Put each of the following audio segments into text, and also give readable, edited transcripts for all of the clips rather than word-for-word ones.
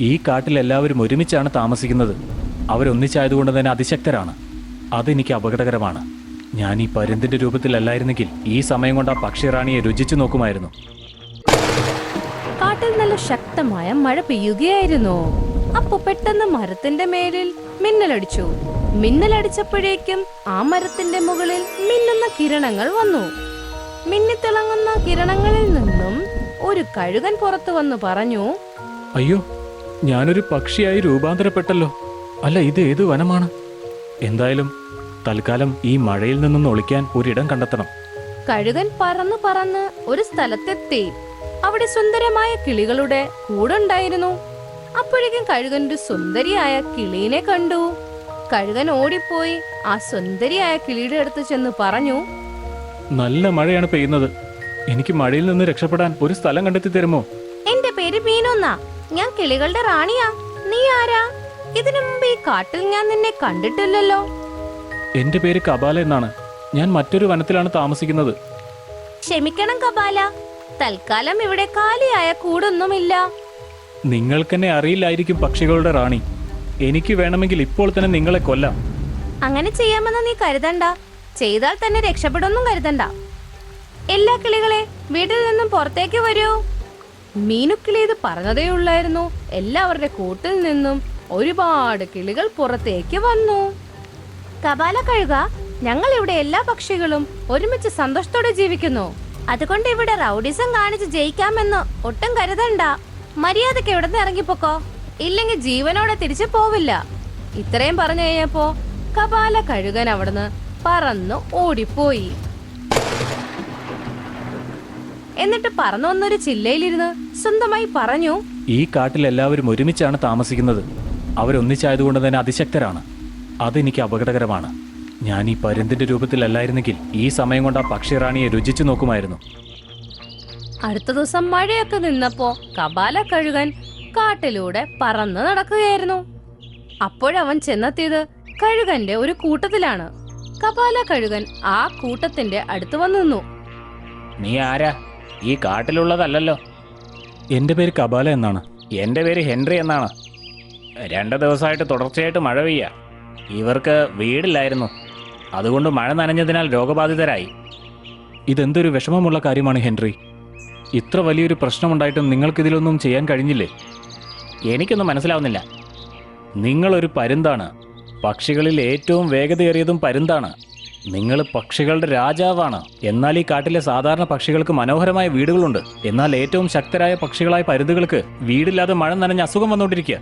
ഈ കാട്ടിൽ എല്ലാവരും ഒരുമിച്ചാണ് താമസിക്കുന്നത്. അവരൊന്നിച്ചായതുകൊണ്ട് തന്നെ അതിശക്തരാണ്. അതെനിക്ക് അപകടകരമാണ്. ഞാൻ ഈ പരുന്തിന്റെ രൂപത്തിലല്ലായിരുന്നെങ്കിൽ ഈ സമയം കൊണ്ട് ആ പക്ഷിറാണിയെ രുചിച്ചു നോക്കുമായിരുന്നു. കാട്ടിൽ നല്ല ശക്തമായ മഴ പെയ്യുകയായിരുന്നു. അപ്പൊ പെട്ടെന്ന് മരത്തിന്റെ മേലിൽ മിന്നലടിച്ചു. മിന്നലടിച്ചപ്പോഴേക്കും ആ മരത്തിന്റെ മുകളിൽ മിന്നുന്ന കിരണങ്ങൾ വന്നു. മിന്നിത്തിളങ്ങുന്ന കിരണങ്ങളിൽ നിന്നും ഒരു കഴുകൻ പുറത്തു വന്നു പറഞ്ഞു, അയ്യോ, ഞാനൊരു പക്ഷിയായി രൂപാന്തരപ്പെട്ടല്ലോ. അല്ല, ഇത് ഏത് വനമാണ്? എന്തായാലും തൽക്കാലം ഈ മഴയിൽ നിന്നും ഒളിക്കാൻ ഒരിടം കണ്ടെത്തണം. കഴുകൻ പറന്ന് പറന്ന് ഒരു സ്ഥലത്തെത്തി. അവിടെ സുന്ദരമായ കിളികളുടെ കൂടുണ്ടായിരുന്നു. അപ്പോഴേക്കും കഴുകൻ ഒരു സുന്ദരിയായ കിളീനെ കണ്ടു. കഴുകൻ ഓടിപ്പോയി ആ സുന്ദരിയായ കിളിയുടെ അടുത്ത് ചെന്ന് പറഞ്ഞു, നല്ല മഴയാണ് പെയ്യുന്നത്. എനിക്ക് മഴയിൽ നിന്ന് രക്ഷപ്പെടാൻ ഒരു സ്ഥലം കണ്ടെത്തി തരുമോ? എന്റെ പേര് മീനൊന്നാ. ഞാൻ കിളികളുടെ റാണിയാ. നീ ആരാ? ഇതിനു മുമ്പ് ഈ കാട്ടിൽ ഞാൻ നിന്നെ കണ്ടിട്ടില്ലല്ലോ. എന്റെ പേര് കപാല എന്നാണ്. ഞാൻ മറ്റൊരു വനത്തിലാണ് താമസിക്കുന്നത്. ക്ഷമിക്കണം കപാല, തൽക്കാലം ഇവിടെ കാലിയായ കൂടൊന്നുമില്ല. നിങ്ങൾക്കെന്നെ അറിയില്ലായിരിക്കും പക്ഷികളുടെ റാണി. എനിക്ക് വേണമെങ്കിൽ ഇപ്പോൾ തന്നെ നിങ്ങളെ കൊല്ലാം. അങ്ങനെ ചെയ്യാമെന്ന് നീ കരുതണ്ട. ചെയ്താൽ തന്നെ രക്ഷപ്പെടുമെന്നും കരുതണ്ട. എല്ലാ കിളികളെ വീട്ടിൽ നിന്നും പുറത്തേക്ക് വരൂ. മീനുക്കിളി ഇത് പറഞ്ഞതേ ഉള്ളായിരുന്നു. എല്ലാവരുടെ കൂട്ടിൽ നിന്നും ഒരുപാട് കിളികൾ പുറത്തേക്ക് വന്നു. കപാല കഴുക, ഞങ്ങൾ ഇവിടെ എല്ലാ പക്ഷികളും ഒരുമിച്ച് സന്തോഷത്തോടെ ജീവിക്കുന്നു. അതുകൊണ്ട് ഇവിടെ റൗഡിസം കാണിച്ച് ജയിക്കാമെന്ന് ഒട്ടും കരുതണ്ട. മര്യാദക്ക് ഇവിടെ നിന്ന് ഇറങ്ങിപ്പോക്കോ, ഇല്ലെങ്കിൽ ജീവനോടെ തിരിച്ചു പോവില്ല. ഇത്രയും പറഞ്ഞു കഴിഞ്ഞപ്പോ കപാല കഴുകൻ അവിടുന്ന് പറന്നു ഓടിപ്പോയി. എന്നിട്ട് പറന്നു വന്നൊരു ചില്ലയിലിരുന്ന് സ്വന്തമായി പറഞ്ഞു, ഈ കാട്ടിൽ എല്ലാവരും ഒരുമിച്ചാണ് താമസിക്കുന്നത്. അവരൊന്നിച്ചായതുകൊണ്ട് തന്നെ അതിശക്തരാണ്. അതെനിക്ക് അപകടകരമാണ്. ഞാൻ ഈ പരുന്തിന്റെ രൂപത്തിലല്ലായിരുന്നെങ്കിൽ ഈ സമയം കൊണ്ട് ആ പക്ഷിറാണിയെ രുചിച്ചു നോക്കുമായിരുന്നു. അടുത്ത ദിവസം മഴയൊക്കെ നിന്നപ്പോ കപാല കഴുകൻ കാട്ടിലൂടെ പറന്ന് നടക്കുകയായിരുന്നു. അപ്പോഴവൻ ചെന്നെത്തിയത് കഴുകന്റെ ഒരു കൂട്ടത്തിലാണ്. കപാല കഴുകൻ ആ കൂട്ടത്തിന്റെ അടുത്ത് വന്നു നിന്നു. നീ ആരാ? ഈ കാട്ടിലുള്ളതല്ലല്ലോ. എന്റെ പേര് കപാല എന്നാണ്. എന്റെ പേര് ഹെൻറി എന്നാണ്. 2 ദിവസമായിട്ട് തുടർച്ചയായിട്ട് മഴ പെയ്യ. ഇവർക്ക് വീടില്ലായിരുന്നു. അതുകൊണ്ട് മഴ നനഞ്ഞതിനാൽ രോഗബാധിതരായി. ഇതെന്തൊരു വിഷമമുള്ള കാര്യമാണ് ഹെൻറി. ഇത്ര വലിയൊരു പ്രശ്നമുണ്ടായിട്ടും നിങ്ങൾക്കിതിലൊന്നും ചെയ്യാൻ കഴിഞ്ഞില്ലേ? എനിക്കൊന്നും മനസ്സിലാവുന്നില്ല. നിങ്ങളൊരു പരുന്താണ്. പക്ഷികളിൽ ഏറ്റവും വേഗതയേറിയതും പരുന്താണ്. നിങ്ങൾ പക്ഷികളുടെ രാജാവാണ്. എന്നാൽ ഈ കാട്ടിലെ സാധാരണ പക്ഷികൾക്ക് മനോഹരമായ വീടുകളുണ്ട്. എന്നാൽ ഏറ്റവും ശക്തരായ പക്ഷികളായ പരുന്തുകൾക്ക് വീടില്ലാതെ മഴ നനഞ്ഞ് അസുഖം വന്നുകൊണ്ടിരിക്കുക.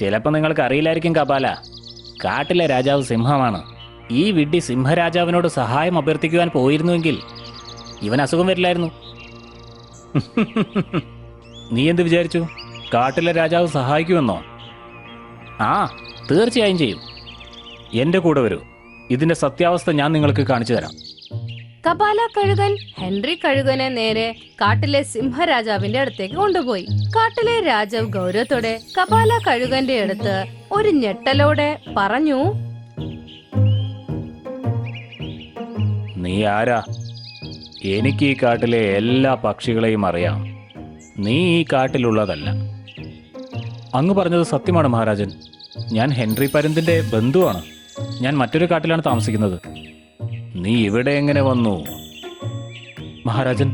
ചിലപ്പോൾ നിങ്ങൾക്ക് അറിയില്ലായിരിക്കും കപാല, കാട്ടിലെ രാജാവ് സിംഹമാണ്. ഈ വിഡ്ഢി സിംഹരാജാവിനോട് സഹായം അഭ്യർത്ഥിക്കുവാൻ പോയിരുന്നുവെങ്കിൽ ഇവൻ അസുഖം വരില്ലായിരുന്നു. നീ എന്ത് വിചാരിച്ചു? കാട്ടിലെ രാജാവ് സഹായിക്കുമെന്നോ? ആ, തീർച്ചയായും ചെയ്യും. എന്റെ കൂടെ വരൂ. ഇതിന്റെ സത്യാവസ്ഥ ഞാൻ നിങ്ങൾക്ക് കാണിച്ചു തരാം. കപാല കഴുകൻ ഹെൻറി കഴുകനെ നേരെ കാട്ടിലെ സിംഹരാജാവിന്റെ അടുത്തേക്ക് കൊണ്ടുപോയി. കാട്ടിലെ രാജാവ് ഗൗരവത്തോടെ കപാല കഴുകന്റെ അടുത്ത് ഒരു ഞെട്ടലോടെ പറഞ്ഞു, നീ ആരാ? എനിക്ക് ഈ കാട്ടിലെ എല്ലാ പക്ഷികളെയും അറിയാം. നീ ഈ കാട്ടിലുള്ളതല്ല. അങ്ങ് പറഞ്ഞത് സത്യമാണ് മഹാരാജൻ. ഞാൻ ഹെൻറി പരുന്തിന്റെ ബന്ധുവാണ്. ഞാൻ മറ്റൊരു കാട്ടിലാണ് താമസിക്കുന്നത്. നീ ഇവിടെ എങ്ങനെ വന്നു? മഹാരാജൻ,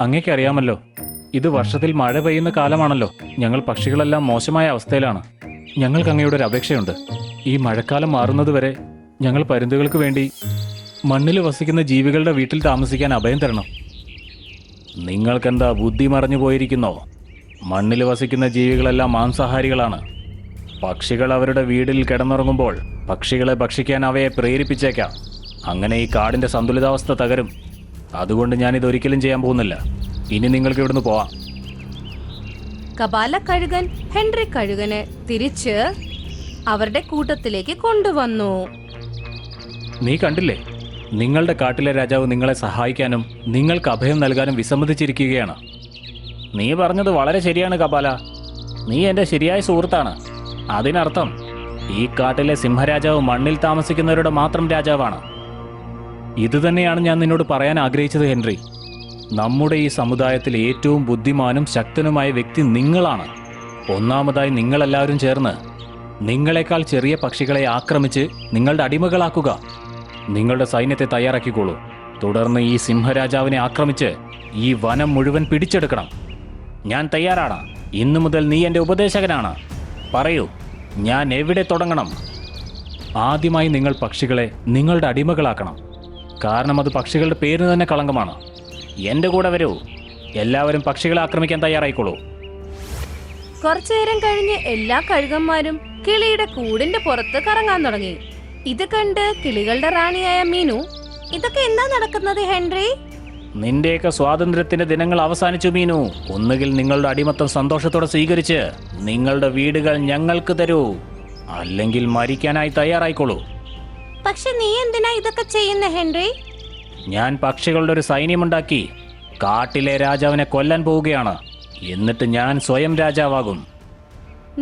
അങ്ങേക്ക് അറിയാമല്ലോ, ഇത് വർഷത്തിൽ മഴ പെയ്യുന്ന കാലമാണല്ലോ. ഞങ്ങൾ പക്ഷികളെല്ലാം മോശമായ അവസ്ഥയിലാണ്. ഞങ്ങൾക്ക് അങ്ങയുടെ ഒരു അപേക്ഷയുണ്ട്. ഈ മഴക്കാലം മാറുന്നതുവരെ ഞങ്ങൾ പരുന്തുകൾക്ക് വേണ്ടി മണ്ണിൽ വസിക്കുന്ന ജീവികളുടെ വീട്ടിൽ താമസിക്കാൻ അഭയം തരണം. നിങ്ങൾക്കെന്താ ബുദ്ധി മറഞ്ഞു പോയിരിക്കുന്നോ? മണ്ണിൽ വസിക്കുന്ന ജീവികളെല്ലാം മാംസാഹാരികളാണ്. പക്ഷികൾ അവരുടെ വീടിൽ കിടന്നുറങ്ങുമ്പോൾ പക്ഷികളെ ഭക്ഷിക്കാൻ അവയെ പ്രേരിപ്പിച്ചേക്കാം. അങ്ങനെ ഈ കാടിന്റെ സന്തുലിതാവസ്ഥ തകരും. അതുകൊണ്ട് ഞാനിതൊരിക്കലും ചെയ്യാൻ പോകുന്നില്ല. ഇനി നിങ്ങൾക്ക് ഇവിടുന്ന് പോവാം. കപാല കഴുകൻ ഹെൻറി കഴുകനെ തിരിച്ച് അവരുടെ കൂട്ടത്തിലേക്ക് കൊണ്ടുവന്നു. നീ കണ്ടില്ലേ, നിങ്ങളുടെ കാട്ടിലെ രാജാവ് നിങ്ങളെ സഹായിക്കാനും നിങ്ങൾക്ക് അഭയം നൽകാനും വിസമ്മതിച്ചിരിക്കുകയാണ്. നീ പറഞ്ഞത് വളരെ ശരിയാണ് കപാല. നീ എൻ്റെ ശരിയായ സുഹൃത്താണ്. അതിനർത്ഥം ഈ കാട്ടിലെ സിംഹരാജാവ് മണ്ണിൽ താമസിക്കുന്നവരുടെ മാത്രം രാജാവാണ്. ഇതുതന്നെയാണ് ഞാൻ നിന്നോട് പറയാൻ ആഗ്രഹിച്ചത് ഹെൻറി. നമ്മുടെ ഈ സമുദായത്തിൽ ഏറ്റവും ബുദ്ധിമാനും ശക്തനുമായ വ്യക്തി നിങ്ങളാണ്. ഒന്നാമതായി നിങ്ങളെല്ലാവരും ചേർന്ന് നിങ്ങളെക്കാൾ ചെറിയ പക്ഷികളെ ആക്രമിച്ച് നിങ്ങളുടെ അടിമകളാക്കുക. നിങ്ങളുടെ സൈന്യത്തെ തയ്യാറാക്കിക്കോളൂ. തുടർന്ന് ഈ സിംഹരാജാവിനെ ആക്രമിച്ച് ഈ വനം മുഴുവൻ പിടിച്ചെടുക്കണം. ഞാൻ തയ്യാറാണ്. ഇന്നു മുതൽ നീ എൻ്റെ ഉപദേശകനാണ്. പറയൂ, ഞാൻ എവിടെ തുടങ്ങണം? ആദ്യമായി നിങ്ങൾ പക്ഷികളെ നിങ്ങളുടെ അടിമകളാക്കണം. കാരണം അത് പക്ഷികളുടെ പേരിന് തന്നെ കളങ്കമാണ്. എൻ്റെ കൂടെ വരൂ. എല്ലാവരും പക്ഷികളെ ആക്രമിക്കാൻ തയ്യാറായിക്കോളൂ. കുറച്ചു നേരം കഴിഞ്ഞ് എല്ലാ കഴുകന്മാരും കിളിയുടെ കൂടിന്റെ പുറത്ത് കറങ്ങാൻ തുടങ്ങി. ഇത് കണ്ട് കിളികളുടെ റാണിയായ മീനു, ഇതൊക്കെ എന്താ നടക്കുന്നത് ഹെൻറി? നിന്റെയൊക്കെ സ്വാതന്ത്ര്യത്തിന്റെ ദിനങ്ങൾ അവസാനിച്ചു മീനു. ഒന്നുകിൽ നിങ്ങളുടെ അടിമത്തം സന്തോഷത്തോടെ സ്വീകരിച്ച് നിങ്ങളുടെ വീടുകൾ ഞങ്ങൾക്ക് തരൂ, അല്ലെങ്കിൽ മരിക്കാനായി തയ്യാറായിക്കോളൂ. പക്ഷെ നീ എന്തിനാ ഇതൊക്കെ ചെയ്യുന്ന ഹെൻറി? ഞാൻ പക്ഷികളുടെ ഒരു സൈന്യമുണ്ടാക്കി കാട്ടിലെ രാജാവിനെ കൊല്ലാൻ പോവുകയാണ്. എന്നിട്ട് ഞാൻ സ്വയം രാജാവാകും.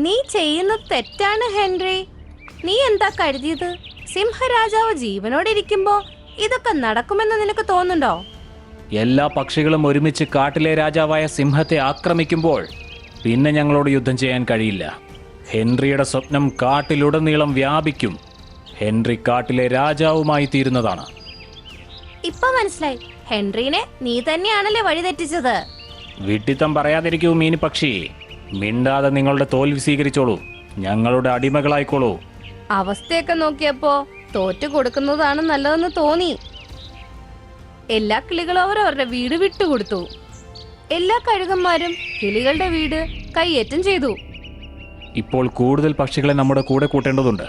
നീ ചെയ്യുന്നത് തെറ്റാണ് ഹെൻറി. നീ എന്താ കരുതിയത്? സിംഹരാജാവ് ജീവനോടിരിക്കുമ്പോ ഇതൊക്കെ നടക്കുമെന്ന് നിനക്ക് തോന്നുന്നുണ്ടോ? എല്ലാ പക്ഷികളും ഒരുമിച്ച് കാട്ടിലെ രാജാവായ സിംഹത്തെ ആക്രമിക്കുമ്പോൾ പിന്നെ ഞങ്ങളോട് യുദ്ധം ചെയ്യാൻ കഴിയില്ല. ഹെൻറിയുടെ സ്വപ്നം കാട്ടിലുടനീളം വ്യാപിക്കും. ഹെൻറി കാട്ടിലെ രാജാവുമായി തീരുന്നതാണ്. ഇപ്പൊ മനസ്സിലായി. ഹെൻറിനെ നീ തന്നെയാണല്ലേ വഴിതെറ്റിച്ചത്. വിഡ്ഢിത്തം പറയാതിരിക്കൂ മീനി പക്ഷി. മിണ്ടാതെ നിങ്ങളുടെ തോൽവി സ്വീകരിച്ചോളൂ. ഞങ്ങളുടെ അടിമകളായിക്കോളൂ. അവസ്ഥയൊക്കെ നോക്കിയപ്പോ തോറ്റു കൊടുക്കുന്നതാണ് നല്ലതെന്ന് തോന്നി. എല്ലാ കിളികളും അവരവരുടെ വീട് വിട്ടുകൊടുത്തു. എല്ലാ കഴുകന്മാരും കിളികളുടെ വീട് കൈയേറ്റം ചെയ്തു. ഇപ്പോൾ കൂടുതൽ പക്ഷികളെ നമ്മുടെ കൂടെ കൂട്ടേണ്ടതുണ്ട്.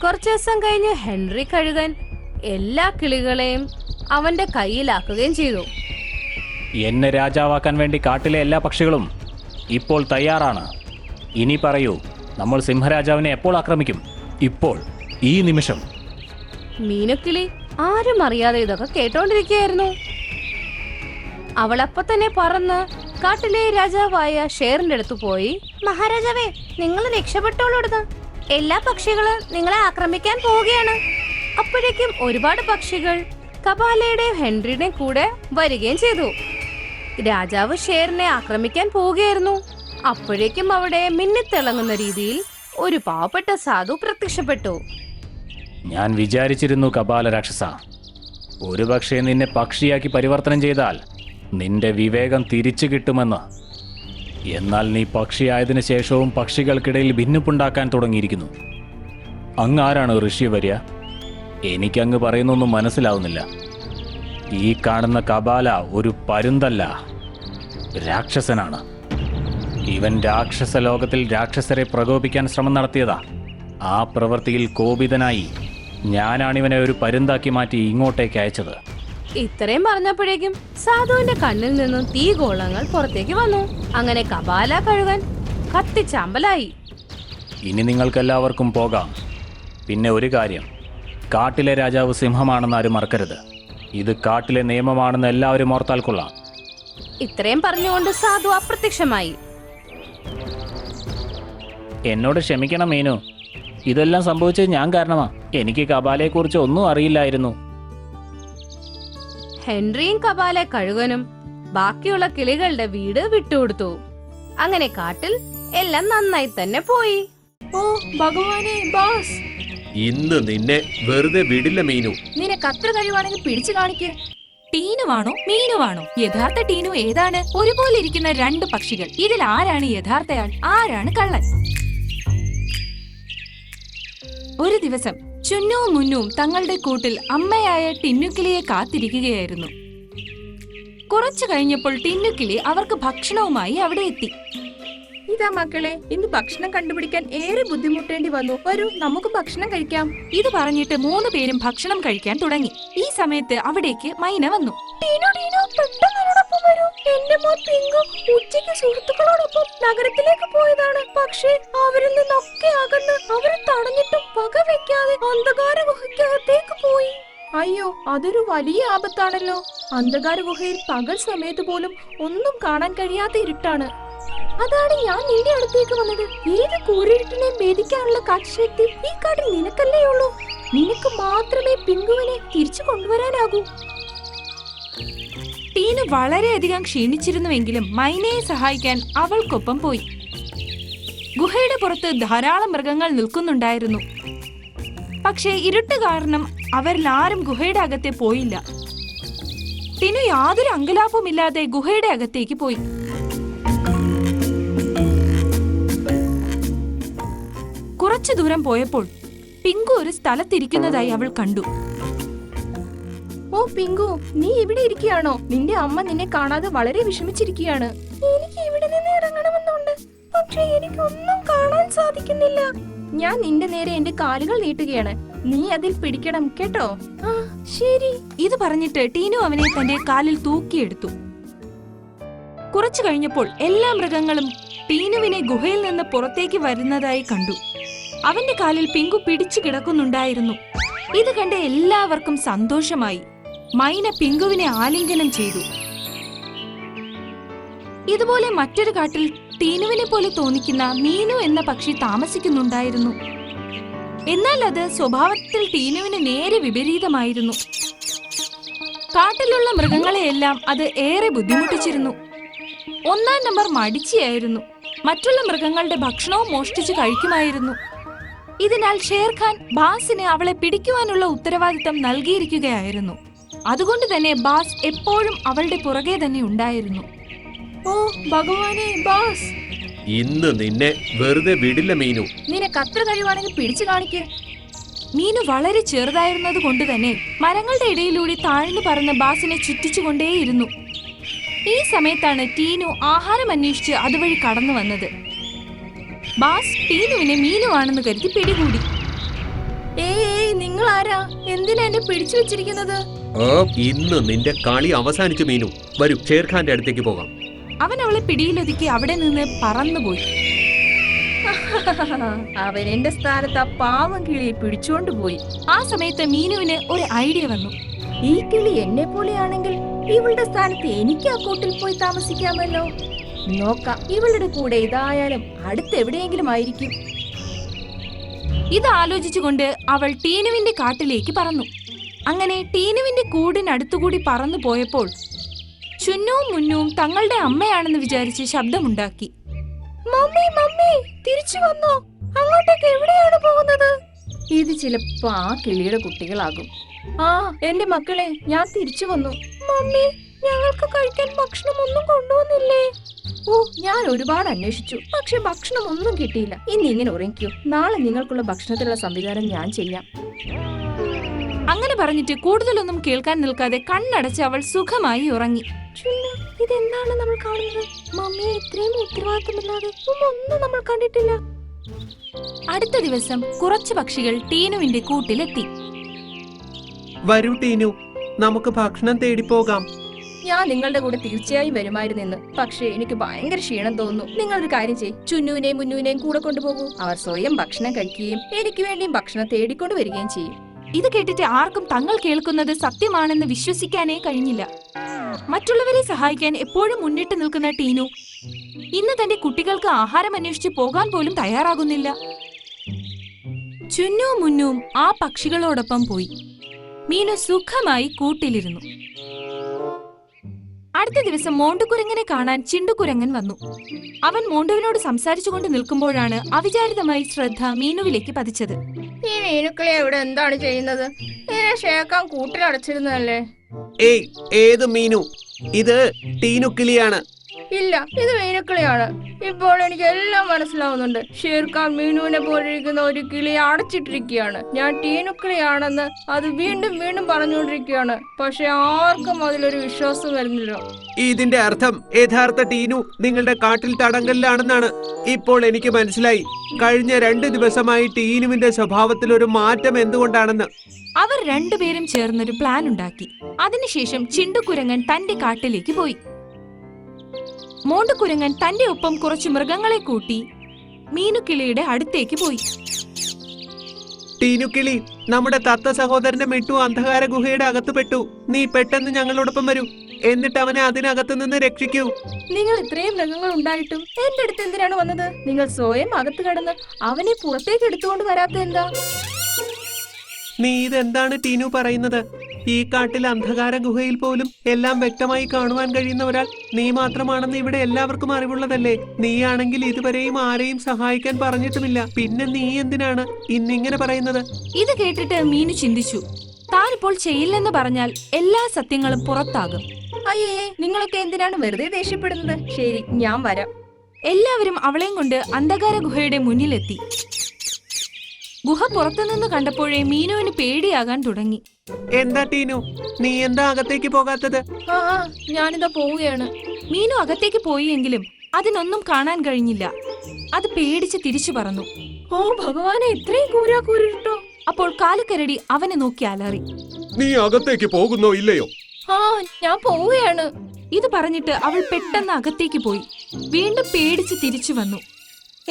കുറച്ചു ദിവസം കഴിഞ്ഞ് ഹെൻറി കഴുകൻ എല്ലാ കിളികളെയും അവന്റെ കയ്യിലാക്കുകയും ചെയ്തു. എന്നെ രാജാവാക്കാൻ വേണ്ടി കാട്ടിലെ എല്ലാ പക്ഷികളും ഇപ്പോൾ തയ്യാറാണ്. ഇനി പറയൂ, നമ്മൾ സിംഹരാജാവിനെ എപ്പോൾ ആക്രമിക്കും? ഇപ്പോൾ, ഈ നിമിഷം. മീനുക്കിളി ആരും അറിയാതെ ഇതൊക്കെ കേട്ടോണ്ടിരിക്കുകയായിരുന്നു. അവളപ്പൊ തന്നെ പറന്ന് കാട്ടിലെ രാജാവായ ഷേറിന്റെ അടുത്ത് പോയി, മഹാരാജാവേ, നിങ്ങൾ രക്ഷപ്പെട്ടോളൂടുന്ന്. എല്ലാ പക്ഷികളും നിങ്ങളെ ആക്രമിക്കാൻ പോവുകയാണ്. അപ്പോഴേക്കും ഒരുപാട് പക്ഷികൾ കപാലയുടെയും ഹെൻറിയുടെയും കൂടെ വരികയും ചെയ്തു. രാജാവ് ഷേറിനെ ആക്രമിക്കാൻ പോവുകയായിരുന്നു. അപ്പോഴേക്കും അവിടെ മിന്നിത്തിളങ്ങുന്ന രീതിയിൽ ഒരു പാവപ്പെട്ട സാധു പ്രത്യക്ഷപ്പെട്ടു. ഞാൻ വിചാരിച്ചിരുന്നു കപാല രാക്ഷസ, ഒരുപക്ഷെ നിന്നെ പക്ഷിയാക്കി പരിവർത്തനം ചെയ്താൽ നിന്റെ വിവേകം തിരിച്ചു കിട്ടുമെന്ന്. എന്നാൽ നീ പക്ഷിയായതിനു ശേഷവും പക്ഷികൾക്കിടയിൽ ഭിന്നിപ്പുണ്ടാക്കാൻ തുടങ്ങിയിരിക്കുന്നു. അങ്ങ് ആരാണ് ഋഷിവര്യ? എനിക്കങ്ങ് പറയുന്നൊന്നും മനസ്സിലാവുന്നില്ല. ഈ കാണുന്ന കപാല ഒരു പരുന്തല്ല, രാക്ഷസനാണ്. ഇവൻ രാക്ഷസ ലോകത്തിൽ രാക്ഷസരെ പ്രകോപിക്കാൻ ശ്രമം നടത്തിയതാ. ആ പ്രവൃത്തിയിൽ കോപിതനായി ഞാനാണിവനെ ഒരു പരുന്താക്കി മാറ്റി ഇങ്ങോട്ടേക്ക് അയച്ചത്. ഇത്രയും പറഞ്ഞപ്പോഴേക്കും സാധുവിന്റെ കണ്ണിൽ നിന്നും തീഗോളങ്ങൾ പുറത്തേക്ക് വന്നു. അങ്ങനെ കപാല കഴുകൻ കത്തിച്ചാമ്പലായി. ഇനി നിങ്ങൾക്കെല്ലാവർക്കും പോകാം. പിന്നെ ഒരു കാര്യം, കാട്ടിലെ രാജാവ് സിംഹമാണെന്ന് ആരും മറക്കരുത്. ഇത് കാട്ടിലെ നിയമമാണെന്ന് എല്ലാവരും ഓർത്താൽ കൊള്ളാം. ഇത്രയും പറഞ്ഞുകൊണ്ട് സാധു അപ്രത്യക്ഷമായി. എന്നോട് ക്ഷമിക്കണം മീനു, ഇതെല്ലാം സംഭവിച്ചത് ഞാൻ കാരണമാ. എനിക്ക് കപാലയെ കുറിച്ച് ഒന്നും അറിയില്ലായിരുന്നു. ഹെൻറിയും കപാല കഴുകനും ബാക്കിയുള്ള കിളികളുടെ വീട് വിട്ടുകൊടുത്തു. അങ്ങനെ കാട്ടിൽ എല്ലാം നന്നായി തന്നെ പോയി. ഓ ഭഗവാനെ ബോസ്, ഇന്ന് നിന്നെ വെറുതെ വിടില്ല മീനു. നിനക്ക് അത്ര കഴിവാണെങ്കിൽ പിടിച്ചു കാണിക്ക്. ടീനുവാണോ മീനുവാണോ? യഥാർത്ഥ ടീനു ഏതാണ്? ഒരുപോലെ ഇരിക്കുന്ന രണ്ട് പക്ഷികൾ. ഇതിൽ ആരാണ് യഥാർത്ഥയാൾ, ആരാണ് കള്ളൻ? ഒരു ദിവസം ചുന്നുവും മുന്നുവും തങ്ങളുടെ കൂട്ടിൽ അമ്മയായ ടിന്നുക്കിളിയെ കാത്തിരിക്കുകയായിരുന്നു. കുറച്ചു കഴിഞ്ഞപ്പോൾ ടിന്നുക്കിളി അവർക്ക് ഭക്ഷണവുമായി അവിടെ എത്തി. ഇതാ മക്കളെ, ഇന്ന് ഭക്ഷണം കണ്ടുപിടിക്കാൻ ഏറെ ബുദ്ധിമുട്ടേണ്ടി വന്നു. വരൂ, നമുക്ക് ഭക്ഷണം കഴിക്കാം. ഇത് പറഞ്ഞിട്ട് 3 പേരും ഭക്ഷണം കഴിക്കാൻ തുടങ്ങി. ഈ സമയത്ത് അവിടേക്ക് മൈന വന്നു. എന്റെ മോൻ പിങ്കു ഉച്ചയ്ക്ക് സുഹൃത്തുക്കളോടൊപ്പം നഗരത്തിലേക്ക് പോയതാണ്. പക്ഷേ അവരിൽ നിന്നൊക്കെ അകന്ന് അവരെ തടഞ്ഞിട്ടും വക വെക്കാതെ അന്ധകാര ഗുഹയ്ക്കകത്തേക്ക് പോയി. അയ്യോ, അതൊരു വലിയ ആപത്താണല്ലോ. അന്ധകാര ഗുഹയിൽ പകൽ സമയത്ത് പോലും ഒന്നും കാണാൻ കഴിയാത്ത ഇരുട്ടാണ്. അതാണ് ഞാൻ നിന്റെ അടുത്തേക്ക് വന്നത്. ഏത് കൂരിരുട്ടിനെയും ഭേദിക്കാനുള്ള കാഴ്ചശക്തി ഈ കാട്ടിൽ നിനക്കല്ലേ ഉള്ളൂ. നിനക്ക് മാത്രമേ പിങ്കുവിനെ തിരിച്ചു കൊണ്ടുവരാനാകൂ. ടീനു വളരെയധികം ക്ഷീണിച്ചിരുന്നുവെങ്കിലും മൈനയെ സഹായിക്കാൻ അവൾക്കൊപ്പം പോയി. ഗുഹയുടെ പുറത്ത് ധാരാളം മൃഗങ്ങൾ നിൽക്കുന്നുണ്ടായിരുന്നു. പക്ഷേ ഇരുട്ട് കാരണം അവരിൽ ആരും ഗുഹയുടെ അകത്തെ പോയില്ല. ടീനു യാതൊരു അങ്കലാപ്പുമില്ലാതെ ഗുഹയുടെ അകത്തേക്ക് പോയി. കുറച്ചു ദൂരം പോയപ്പോൾ പിങ്കു ഒരു സ്ഥലത്തിരിക്കുന്നതായി അവൾ കണ്ടു. ഓ പിങ്കു, നീ ഇവിടെ ഇരിക്കുകയാണോ? നിന്റെ അമ്മ നിന്നെ കാണാതെ വളരെ വിഷമിച്ചിരിക്കുകയാണ്. എനിക്ക് ഇവിടെ നിന്ന് ഇറങ്ങണമെന്നുണ്ട്, പക്ഷെ എനിക്കൊന്നും കാണാൻ സാധിക്കുന്നില്ല. ഞാൻ നിന്റെ നേരെ എന്റെ കാലുകൾ നീട്ടുകയാണ്, നീ അതിൽ പിടിക്കണം കേട്ടോ. ആ ശരി. ഇത് പറഞ്ഞിട്ട് ടീനു അവനെ തന്റെ കാലിൽ തൂക്കിയെടുത്തു. കുറച്ചു കഴിഞ്ഞപ്പോൾ എല്ലാ മൃഗങ്ങളും ടീനുവിനെ ഗുഹയിൽ നിന്ന് പുറത്തേക്ക് വരുന്നതായി കണ്ടു. അവന്റെ കാലിൽ പിങ്കു പിടിച്ചു കിടക്കുന്നുണ്ടായിരുന്നു. ഇത് കണ്ട് എല്ലാവർക്കും സന്തോഷമായി. മൈന പിങ്കുവിനെ ആലിംഗനം ചെയ്തു. ഇതുപോലെ മറ്റൊരു കാട്ടിൽ ടീനുവിനെ പോലെ തോന്നിക്കുന്ന മീനു എന്ന പക്ഷി താമസിക്കുന്നുണ്ടായിരുന്നു. എന്നാൽ അത് സ്വഭാവത്തിൽ ടീനുവിന് നേരെ വിപരീതമായിരുന്നു. കാട്ടിലുള്ള മൃഗങ്ങളെയെല്ലാം അത് ഏറെ ബുദ്ധിമുട്ടിച്ചിരുന്നു. ഒന്നാം നമ്പർ മടിച്ചിയായിരുന്നു. മറ്റുള്ള മൃഗങ്ങളുടെ ഭക്ഷണവും മോഷ്ടിച്ചു കഴിക്കുമായിരുന്നു. ഇതിനാൽ ഷേർഖാൻ ബാസിന് അവളെ പിടിക്കുവാനുള്ള ഉത്തരവാദിത്തം നൽകിയിരിക്കുകയായിരുന്നു. അതുകൊണ്ട് തന്നെ ബാസ് എപ്പോഴും അവളുടെ പുറകെ തന്നെ ഉണ്ടായിരുന്നു. ഓ ഭഗവാനെ ബാസ്, ഇന്ന് നിന്നെ വെറുതെ വിടില്ല മീനു. നിനക്ക് അത്ര കഴിവാണെങ്കിൽ പിടിച്ചു കാണിക്ക്. മീനു വളരെ ചെറുതായിരുന്നത് കൊണ്ട് തന്നെ മരങ്ങളുടെ ഇടയിലൂടെ താഴ്ന്നു പറന്ന് ബാസിനെ ചുറ്റിച്ചുകൊണ്ടേയിരുന്നു. ഈ സമയത്താണ് ടീനു ആഹാരം അന്വേഷിച്ച് അതുവഴി കടന്നു വന്നത്. ബാസ് ടീനുവിനെ മീനുവാണെന്ന് കരുതി പിടികൂടി. ഏയ് നിങ്ങൾ ആരാ? എന്തിനാ എന്നെ പിടിച്ചു വെച്ചിരിക്കുന്നത്? ഇന്ന് നിന്റെ കളി അവസാനിച്ചു മീനു. വരൂ, ഷേർഖാന്റെ അടുത്തേക്ക് പോകാം. അവൻ അവളെ പിടിയിലൊതുക്കി അവിടെ നിന്ന് പറന്നുപോയി. അവൻ എന്റെ സ്ഥാനത്ത് ആ പാവം കിളിയെ പിടിച്ചുകൊണ്ട് പോയി. ആ സമയത്ത് മീനുവിന് ഒരു ഐഡിയ വന്നു. ഈ കിളി എന്നെ പോലെയാണെങ്കിൽ ഇവളുടെ സ്ഥാനത്ത് എനിക്ക് ആ കൂട്ടിൽ പോയി താമസിക്കാമല്ലോ. നോക്കാം, ഇവളുടെ കൂടെ ഇതായാലും അടുത്ത് എവിടെയെങ്കിലും ആയിരിക്കും. ഇത് ആലോചിച്ചുകൊണ്ട് അവൾ ടീനുവിന്റെ കാട്ടിലേക്ക് പറന്നു. അങ്ങനെ ടീനുവിന്റെ കൂടിനടുത്തുകൂടി പറന്നു പോയപ്പോൾ ചുന്നുവും മുന്നുവും തങ്ങളുടെ അമ്മയാണെന്ന് വിചാരിച്ച് ശബ്ദമുണ്ടാക്കി. മമ്മി മമ്മി, തിരിച്ചു വന്നോ? അങ്ങോട്ടേക്ക് എവിടെയാണ് പോകുന്നത്? ഇത് ചിലപ്പോ ആ കിളിയുടെ കുട്ടികളാകും. ആ എന്റെ മക്കളെ, ഞാൻ തിരിച്ചു വന്നു. മമ്മി, ഞങ്ങൾക്ക് കഴിക്കാൻ ഭക്ഷണം ഒന്നും കൊണ്ടുവന്നില്ലേ? ഓ, ഞാൻ ഒരുപാട് അന്വേഷിച്ചു, പക്ഷെ ഭക്ഷണം ഒന്നും കിട്ടിയില്ല. ഇന്ന് ഇങ്ങനെ ഉറങ്ങിക്കൂ, നാളെ നിങ്ങൾക്കുള്ള ഭക്ഷണത്തിനുള്ള സംവിധാനം ഞാൻ ചെയ്യാം. അങ്ങനെ പറഞ്ഞിട്ട് കൂടുതലൊന്നും കേൾക്കാൻ നിൽക്കാതെ കണ്ണടച്ച് അവൾ സുഖമായി ഉറങ്ങി. ചുന്നു, ഇതെന്താണ് നമ്മൾ കാണുന്നത്? മമ്മിയെ ഇത്രയും ഉത്തരവാദിത്തമില്ലാതെ ഒന്നും നമ്മൾ കണ്ടിട്ടില്ല. അടുത്ത ദിവസം കുറച്ച് പക്ഷികൾ ടീനുവിന്റെ കൂട്ടിലെത്തി. വരൂ ടീനു, നമുക്ക് ഭക്ഷണം തേടി പോകാം. ഞാൻ നിങ്ങളുടെ കൂടെ തീർച്ചയായും വരുമായിരുന്നെന്ന്, പക്ഷേ എനിക്ക് ഭയങ്കര ക്ഷീണം തോന്നുന്നു. നിങ്ങളൊരു കാര്യം ചെയ്യ്, ചുന്നുവിനെയും മുന്നുവിനെയും കൂടെ കൊണ്ടുപോകൂ. അവർ സ്വയം ഭക്ഷണം കഴിക്കുകയും എനിക്ക് വേണ്ടിയും ഭക്ഷണം തേടിക്കൊണ്ട് വരികയും ചെയ്യും. ഇത് കേട്ടിട്ട് ആർക്കും തങ്ങൾ കേൾക്കുന്നത് സത്യമാണെന്ന് വിശ്വസിക്കാനേ കഴിഞ്ഞില്ല. മറ്റുള്ളവരെ സഹായിക്കാൻ എപ്പോഴും മുന്നിട്ട് നിൽക്കുന്ന ടീനു ഇന്ന് തന്റെ കുട്ടികൾക്ക് ആഹാരം അന്വേഷിച്ച് പോകാൻ പോലും തയ്യാറാകുന്നില്ല. ചുന്നുവും മുന്നുവും ആ പക്ഷികളോടൊപ്പം പോയി. മീനു സുഖമായി കൂട്ടിലിരുന്നു. അടുത്ത ദിവസം മോണ്ടുകുരങ്ങനെ കാണാൻ ചിണ്ടുകുരങ്ങൻ വന്നു. അവൻ മോണ്ടുവിനോട് സംസാരിച്ചുകൊണ്ട് നിൽക്കുമ്പോഴാണ് അവിചാരിതമായി ശ്രദ്ധ മീനുവിലേക്ക് പതിച്ചത്. ഈ മീനുക്കളെ ഇവിടെ എന്താണ് ചെയ്യുന്നത്? ഇതിനെ ഷേക്കാൻ കൂട്ടിലടച്ചിരുന്നതല്ലേ? ഏയ്, ഏത് മീനു? ഇത് ടീനു കിളിയാണ്. ഇല്ല, ഇത് മീനുക്കിളിയാണ്. ഇപ്പോൾ എനിക്ക് എല്ലാം മനസ്സിലാവുന്നുണ്ട്. ഷേർഖാൻ മീനുവിനെ പോലിരിക്കുന്ന ഒരു കിളിയെ അടച്ചിട്ടിരിക്കുകയാണ്. ഞാൻ ടീനുക്കിളിയാണെന്ന് അത് വീണ്ടും വീണ്ടും പറഞ്ഞുകൊണ്ടിരിക്കുകയാണ്. പക്ഷെ ആർക്കും അതിലൊരു വിശ്വാസം വരുന്നില്ല. ഇതിന്റെ അർത്ഥം യഥാർത്ഥ ടീനു നിങ്ങളുടെ കാട്ടിൽ തടങ്കലിലാണെന്നാണ്. ഇപ്പോൾ എനിക്ക് മനസ്സിലായി. കഴിഞ്ഞ 2 ദിവസമായി ടീനുവിന്റെ സ്വഭാവത്തിൽ ഒരു മാറ്റം എന്തുകൊണ്ടാണെന്ന്. അവർ രണ്ടുപേരും ചേർന്നൊരു പ്ലാൻ ഉണ്ടാക്കി. അതിനുശേഷം ചിണ്ടുകുരങ്ങൻ തന്റെ കാട്ടിലേക്ക് പോയി. മോണ്ടുകുരങ്ങൻ തന്റെ ഒപ്പം കുറച്ച് മൃഗങ്ങളെ കൂട്ടി മീനുക്കിളിയുടെ അടുത്തേക്ക് പോയി. ടീനുക്കിളി, നമ്മുടെ തത്ത സഹോദരന്റെ മിട്ടു അന്ധകാര ഗുഹയുടെ അകത്ത് പെട്ടു. നീ പെട്ടെന്ന് ഞങ്ങളോടൊപ്പം വരൂ, എന്നിട്ട് അവനെ അതിനകത്ത് നിന്ന് രക്ഷിക്കൂ. നിങ്ങൾ ഇത്രയും മൃഗങ്ങൾ ഉണ്ടായിട്ടും എന്റെ അടുത്ത് എന്തിനാണ് വന്നത്? നിങ്ങൾ സ്വയം അകത്ത് കടന്ന് അവനെ പുറത്തേക്ക് എടുത്തുകൊണ്ട് വരാത്ത എന്താ? നീ ഇതെന്താണ് ടീനു പറയുന്നത്? ഈ കാട്ടിൽ അന്ധകാര ഗുഹയിൽ പോലും എല്ലാം വ്യക്തമായി കാണുവാൻ കഴിയുന്ന ഒരാൾ നീ മാത്രമാണെന്ന് ഇവിടെ എല്ലാവർക്കും അറിവുള്ളതല്ലേ? നീയാണെങ്കിൽ ഇതുവരെയും ആരെയും സഹായിക്കാൻ പറഞ്ഞിട്ടുമില്ല. പിന്നെ നീ എന്തിനാണ് ഇന്നിങ്ങനെ പറയുന്നത്? ഇത് കേട്ടിട്ട് മീനു ചിന്തിച്ചു. താനിപ്പോൾ ചെയ്യില്ലെന്ന് പറഞ്ഞാൽ എല്ലാ സത്യങ്ങളും പുറത്താകും. അയ്യേ, നിങ്ങളൊക്കെ എന്തിനാണ് വെറുതെ ദേഷ്യപ്പെടുന്നത്? ശരി, ഞാൻ വരാം. എല്ലാവരും അവളെയും കൊണ്ട് അന്ധകാര ഗുഹയുടെ മുന്നിലെത്തി. ഗുഹ പുറത്തുനിന്ന് കണ്ടപ്പോഴേ മീനുവിന് പേടിയാകാൻ തുടങ്ങി. എന്താ ടീനു, നീ എന്താ അകത്തേക്ക് പോകാത്തത്? ആ ഞാനിതാ പോവുകയാണ്. മീനു അകത്തേക്ക് പോയെങ്കിലും അതിനൊന്നും കാണാൻ കഴിഞ്ഞില്ല. അത് പേടിച്ച് തിരിച്ചു പറന്നു. ഓ ഭഗവാനെ, ഇത്രയും കൂരാക്കൂരിട്ടോ. അപ്പോൾ കാലുക്കരടി അവനെ നോക്കി അലറി. നീ അകത്തേക്ക് പോകുന്നോ ഇല്ലയോ? ആ ഞാൻ പോവുകയാണ്. ഇത് പറഞ്ഞിട്ട് അവൾ പെട്ടെന്ന് അകത്തേക്ക് പോയി. വീണ്ടും പേടിച്ച് തിരിച്ചു വന്നു.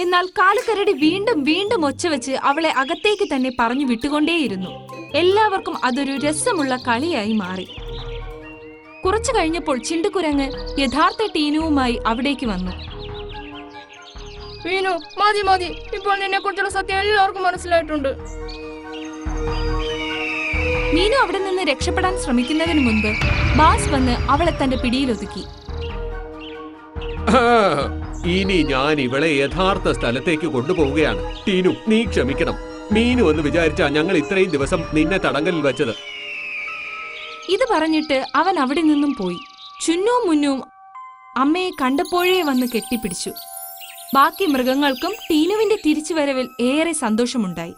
എന്നാൽ കാലുക്കരടി വീണ്ടും വീണ്ടും ഒച്ചവെച്ച് അവളെ അകത്തേക്ക് തന്നെ പറഞ്ഞു വിട്ടുകൊണ്ടേയിരുന്നു. എല്ലാവർക്കും അതൊരു രസമുള്ള കളിയായി മാറി. കുറച്ചു കഴിഞ്ഞപ്പോൾ ചിണ്ടുകുരങ്ങ് യഥാർത്ഥ ടീനുവുമായി അവിടേക്ക് വന്നു. മീനു, മതി മതി, ഇപ്പോൾ നിന്നെ കുറിച്ചുള്ള സത്യം എല്ലാവർക്കും മനസ്സിലായിട്ടുണ്ട്. മീനു അവിടെ നിന്ന് രക്ഷപ്പെടാൻ ശ്രമിക്കുന്നതിന് മുൻപ് ബാസ് വന്ന് അവളെ തന്റെ പിടിയിലൊതുക്കി. ഇനി ഞാൻ ഇവളെ യഥാർത്ഥ സ്ഥലത്തേക്ക് കൊണ്ടുപോവുകയാണ്. ടീനു, നീ ക്ഷമിക്കണം. മീനു എന്ന് വിചാരിച്ചാ ഞങ്ങൾ ഇത്രയും ദിവസം നിന്നെ തടങ്കലിൽ വെച്ചത്. ഇത് പറഞ്ഞിട്ട് അവൻ അവിടെ നിന്നും പോയി. ചുന്നും മുന്നും അമ്മയെ കണ്ടപ്പോഴേ വന്ന് കെട്ടിപ്പിടിച്ചു. ബാക്കി മൃഗങ്ങൾക്കും ടീനുവിന്റെ തിരിച്ചുവരവിൽ ഏറെ സന്തോഷമുണ്ടായി.